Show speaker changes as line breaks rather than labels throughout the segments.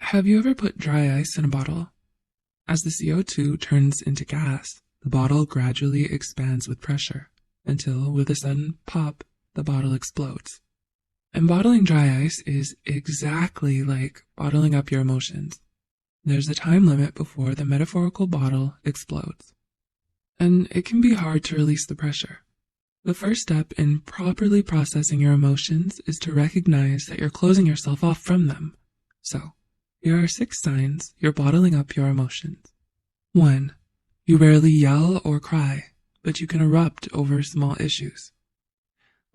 Have you ever put dry ice in a bottle? As the CO2 turns into gas, the bottle gradually expands with pressure, until, with a sudden pop, the bottle explodes. And bottling dry ice is exactly like bottling up your emotions. There's a time limit before the metaphorical bottle explodes. And it can be hard to release the pressure. The first step in properly processing your emotions is to recognize that you're closing yourself off from them. So, here are 6 signs you're bottling up your emotions. 1. You rarely yell or cry, but you can erupt over small issues.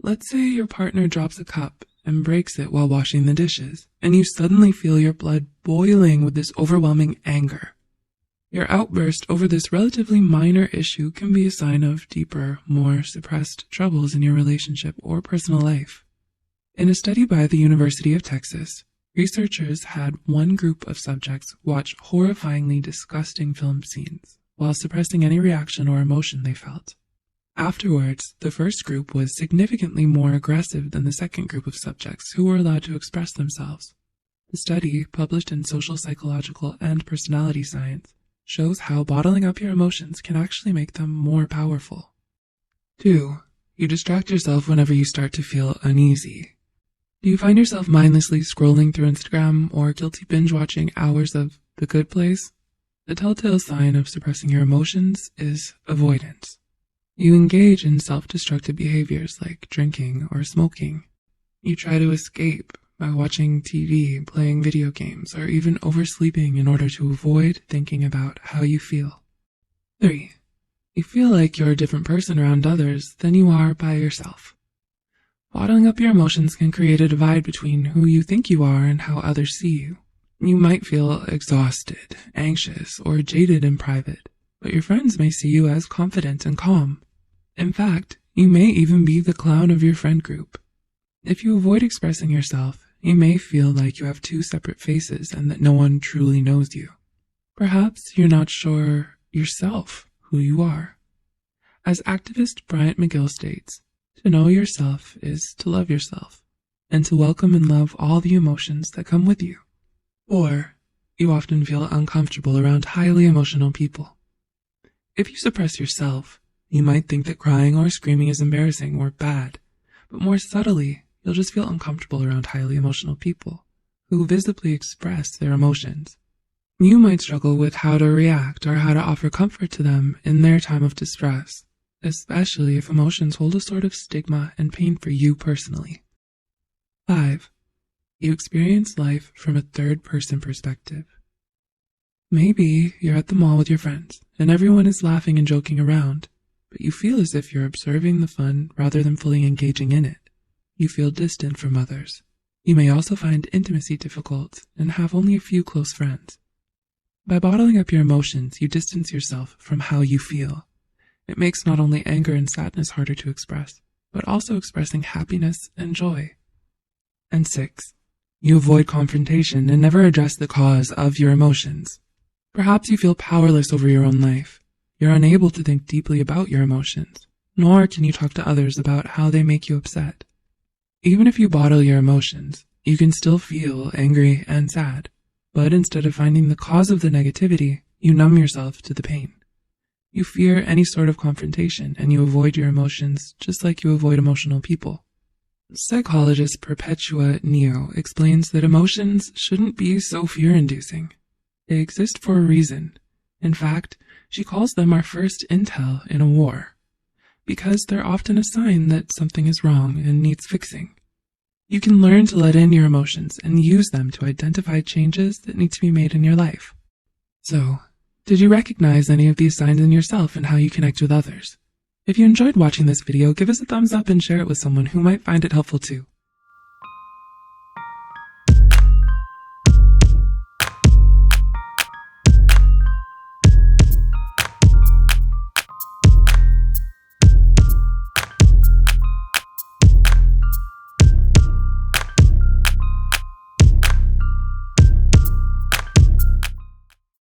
Let's say your partner drops a cup and breaks it while washing the dishes, and you suddenly feel your blood boiling with this overwhelming anger. Your outburst over this relatively minor issue can be a sign of deeper, more suppressed troubles in your relationship or personal life. In a study by the University of Texas, researchers had one group of subjects watch horrifyingly disgusting film scenes while suppressing any reaction or emotion they felt. Afterwards, the first group was significantly more aggressive than the second group of subjects who were allowed to express themselves. The study, published in Social Psychological and Personality Science, shows how bottling up your emotions can actually make them more powerful. 2. You distract yourself whenever you start to feel uneasy. Do you find yourself mindlessly scrolling through Instagram or guilty binge-watching hours of The Good Place? The telltale sign of suppressing your emotions is avoidance. You engage in self-destructive behaviors like drinking or smoking. You try to escape by watching TV, playing video games, or even oversleeping in order to avoid thinking about how you feel. 3. You feel like you're a different person around others than you are by yourself. Bottling up your emotions can create a divide between who you think you are and how others see you. You might feel exhausted, anxious, or jaded in private, but your friends may see you as confident and calm. In fact, you may even be the clown of your friend group. If you avoid expressing yourself, you may feel like you have 2 separate faces and that no one truly knows you. Perhaps you're not sure yourself who you are. As activist Bryant McGill states, to know yourself is to love yourself, and to welcome and love all the emotions that come with you. 4. You often feel uncomfortable around highly emotional people. If you suppress yourself, you might think that crying or screaming is embarrassing or bad, but more subtly, you'll just feel uncomfortable around highly emotional people who visibly express their emotions. You might struggle with how to react or how to offer comfort to them in their time of distress, especially if emotions hold a sort of stigma and pain for you personally. 5. You experience life from a third-person perspective. Maybe you're at the mall with your friends, and everyone is laughing and joking around, but you feel as if you're observing the fun rather than fully engaging in it. You feel distant from others. You may also find intimacy difficult and have only a few close friends. By bottling up your emotions, you distance yourself from how you feel. It makes not only anger and sadness harder to express, but also expressing happiness and joy. And 6. You avoid confrontation and never address the cause of your emotions. Perhaps you feel powerless over your own life. You're unable to think deeply about your emotions, nor can you talk to others about how they make you upset. Even if you bottle your emotions, you can still feel angry and sad, but instead of finding the cause of the negativity, you numb yourself to the pain. You fear any sort of confrontation and you avoid your emotions just like you avoid emotional people. Psychologist Perpetua Neo explains that emotions shouldn't be so fear-inducing. They exist for a reason. In fact, she calls them our first intel in a war, because they're often a sign that something is wrong and needs fixing. You can learn to let in your emotions and use them to identify changes that need to be made in your life. So, did you recognize any of these signs in yourself and how you connect with others? If you enjoyed watching this video, give us a thumbs up and share it with someone who might find it helpful too.